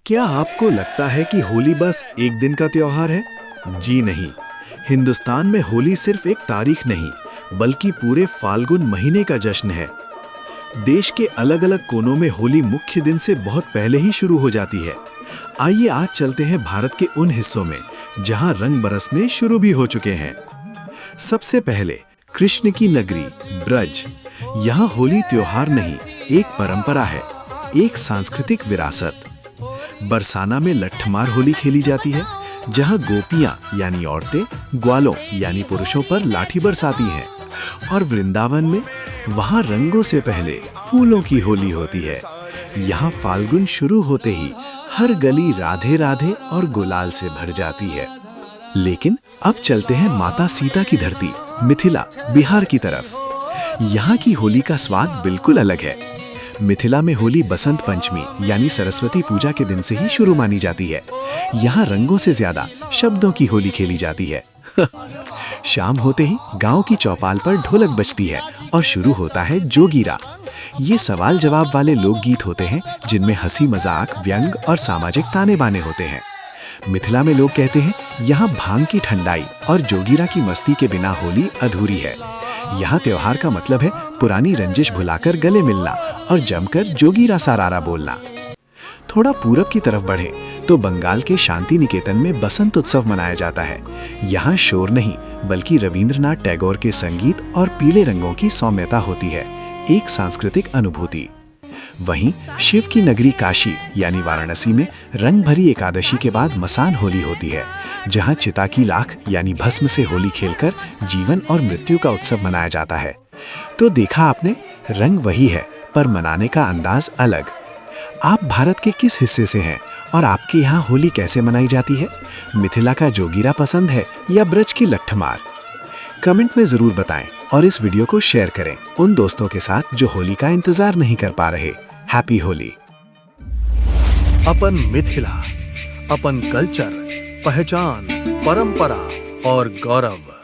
क्या आपको लगता है कि होली बस एक दिन का त्योहार है? जी नहीं। हिंदुस्तान में होली सिर्फ एक तारीख नहीं, बल्कि पूरे फाल्गुन महीने का जश्न है। देश के अलग-अलग कोनों में होली मुख्य दिन से बहुत पहले ही शुरू हो जाती है। आइए आज चलते हैं भारत के उन हिस्सों में जहां रंग बरसने शुरू भी हो चुके हैं। सबसे पहले कृष्ण की नगरी ब्रज। यहाँ होली त्योहार नहीं, एक परंपरा है, एक सांस्कृतिक विरासत। बरसाना में लट्ठमार होली खेली जाती है, जहां गोपियां यानी औरतें ग्वालों यानी पुरुषों पर लाठी बरसाती हैं। और वृंदावन में वहां रंगों से पहले फूलों की होली होती है। यहाँ फाल्गुन शुरू होते ही हर गली राधे राधे और गुलाल से भर जाती है। लेकिन अब चलते हैं माता सीता की धरती मिथिला बिहार की तरफ। यहाँ की होली का स्वाद बिल्कुल अलग है। मिथिला में होली बसंत पंचमी यानी सरस्वती पूजा के दिन से ही शुरू मानी जाती है। यहाँ रंगों से ज्यादा शब्दों की होली खेली जाती है। शाम होते ही गांव की चौपाल पर ढोलक बजती है और शुरू होता है जोगीरा। ये सवाल जवाब वाले लोकगीत होते हैं जिनमें हंसी मजाक, व्यंग और सामाजिक ताने बाने होते हैं। मिथिला में लोग कहते हैं यहाँ भांग की ठंडाई और जोगीरा की मस्ती के बिना होली अधूरी है। यहाँ त्योहार का मतलब है पुरानी रंजिश भुलाकर गले मिलना और जमकर जोगीरा सारारा बोलना। थोड़ा पूरब की तरफ बढ़े तो बंगाल के शांति निकेतन में बसंत उत्सव मनाया जाता है। यहाँ शोर नहीं बल्कि रविंद्रनाथ टैगोर के संगीत और पीले रंगों की सौम्यता होती है, एक सांस्कृतिक अनुभूति। वहीं शिव की नगरी काशी यानी वाराणसी में रंग भरी एकादशी के बाद मसान होली होती है, जहां चिता की लाख यानी भस्म से होली खेलकर जीवन और मृत्यु का उत्सव मनाया जाता है। तो देखा आपने, रंग वही है पर मनाने का अंदाज अलग। आप भारत के किस हिस्से से हैं और आपके यहाँ होली कैसे मनाई जाती है? मिथिला का जोगीरा पसंद है या ब्रज की लट्ठमार? कमेंट में जरूर बताएं और इस वीडियो को शेयर करें उन दोस्तों के साथ जो होली का इंतजार नहीं कर पा रहे। हैप्पी होली। अपन मिथिला, अपन कल्चर, पहचान, परंपरा और गौरव।